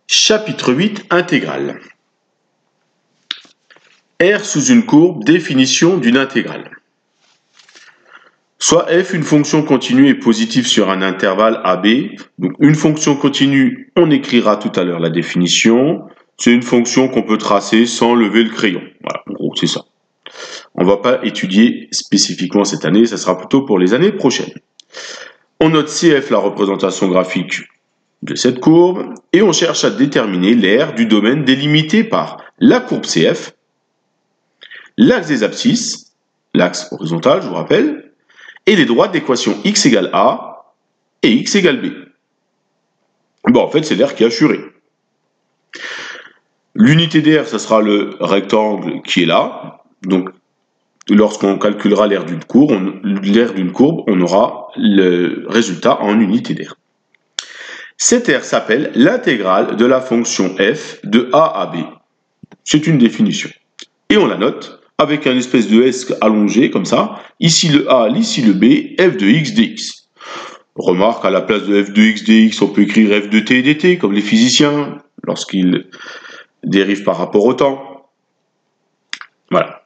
Chapitre 8, intégrale. R sous une courbe, définition d'une intégrale. Soit f, une fonction continue est positive sur un intervalle AB. Donc une fonction continue, on écrira tout à l'heure la définition. C'est une fonction qu'on peut tracer sans lever le crayon. Voilà, en gros, c'est ça. On ne va pas étudier spécifiquement cette année, ça sera plutôt pour les années prochaines. On note CF la représentation graphique de cette courbe et on cherche à déterminer l'aire du domaine délimité par la courbe CF, l'axe des abscisses, l'axe horizontal, je vous rappelle, et les droites d'équation x égale a et x égale b. Bon, en fait, c'est l'aire qui est assurée. L'unité d'aire, ça sera le rectangle qui est là. Donc, lorsqu'on calculera l'aire d'une courbe, on aura le résultat en unité d'aire. Cette aire s'appelle l'intégrale de la fonction f de a à b. C'est une définition. Et on la note avec un espèce de S allongé comme ça. Ici le a, ici le b, f de x dx. Remarque, à la place de f de x dx, on peut écrire f de t dt, comme les physiciens, lorsqu'ils dérivent par rapport au temps. Voilà.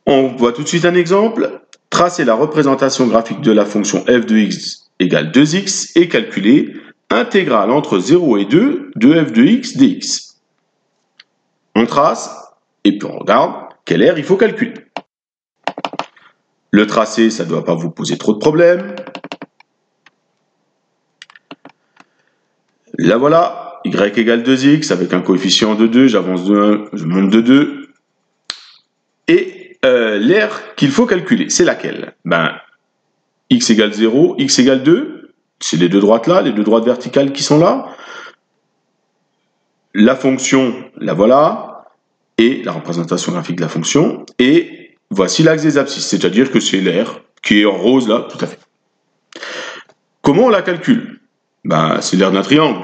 On voit tout de suite un exemple. Tracer la représentation graphique de la fonction f de x égale 2x et calculer intégrale entre 0 et 2 de f de x dx. On trace et puis on regarde quelle aire il faut calculer. Le tracé, ça ne doit pas vous poser trop de problèmes. Là voilà, y égale 2x avec un coefficient de 2, j'avance de 1, je monte de 2. Et l'aire qu'il faut calculer, c'est laquelle? X égale 0, x égale 2, c'est les deux droites là, les deux droites verticales qui sont là. La fonction, la voilà, et la représentation graphique de la fonction, et voici l'axe des abscisses, c'est-à-dire que c'est l'aire qui est en rose là, tout à fait. Comment on la calcule? C'est l'aire d'un triangle.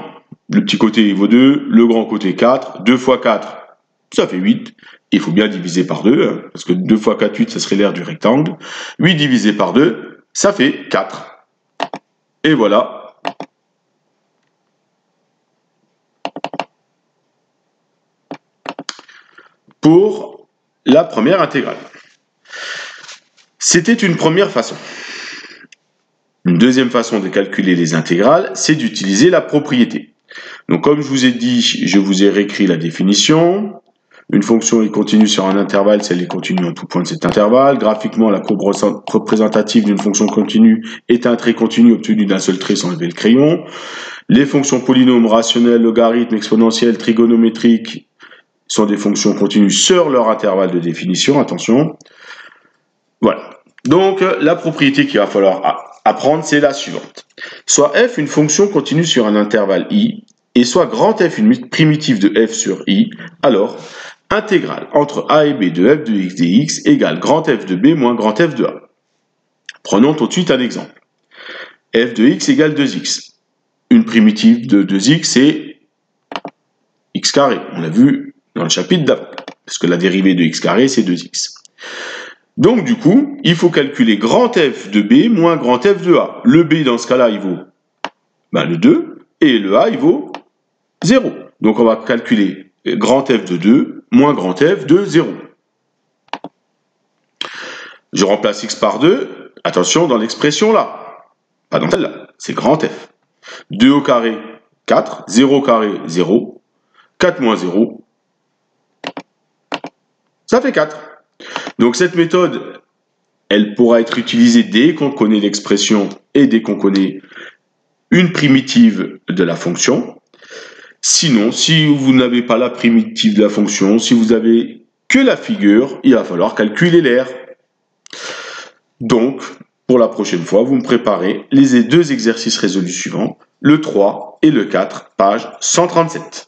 Le petit côté il vaut 2, le grand côté 4, 2 fois 4, ça fait 8. Il faut bien diviser par 2, parce que 2 fois 4, 8, ça serait l'aire du rectangle. 8 divisé par 2, ça fait 4. Et voilà. Pour la première intégrale. C'était une première façon. Une deuxième façon de calculer les intégrales, c'est d'utiliser la propriété. Donc comme je vous ai dit, je vous ai réécrit la définition. Une fonction est continue sur un intervalle si elle est continue en tout point de cet intervalle. Graphiquement, la courbe représentative d'une fonction continue est un trait continu obtenu d'un seul trait sans lever le crayon. Les fonctions polynômes, rationnelles, logarithmes, exponentielles, trigonométriques sont des fonctions continues sur leur intervalle de définition. Attention. Voilà. Donc, la propriété qu'il va falloir apprendre, c'est la suivante. Soit f, une fonction continue sur un intervalle i, et soit grand F, une primitive de f sur i, alors intégrale entre a et b de f de x dx égale grand F de b moins grand F de a. Prenons tout de suite un exemple. F de x égale 2x. Une primitive de 2x, c'est x carré. On l'a vu dans le chapitre d'avant, parce que la dérivée de x carré, c'est 2x. Donc, du coup, il faut calculer grand F de b moins grand F de a. Le b, dans ce cas-là, il vaut le 2, et le a, il vaut 0. Donc, on va calculer grand F de 2 moins grand F de 0. Je remplace x par 2, attention, dans l'expression là. Pas dans celle-là, c'est grand F. 2 au carré, 4, 0 au carré, 0, 4 moins 0, ça fait 4. Donc cette méthode, elle pourra être utilisée dès qu'on connaît l'expression et dès qu'on connaît une primitive de la fonction. Sinon, si vous n'avez pas la primitive de la fonction, si vous avez que la figure, il va falloir calculer l'aire. Donc, pour la prochaine fois, vous me préparez les deux exercices résolus suivants, le 3 et le 4, page 137.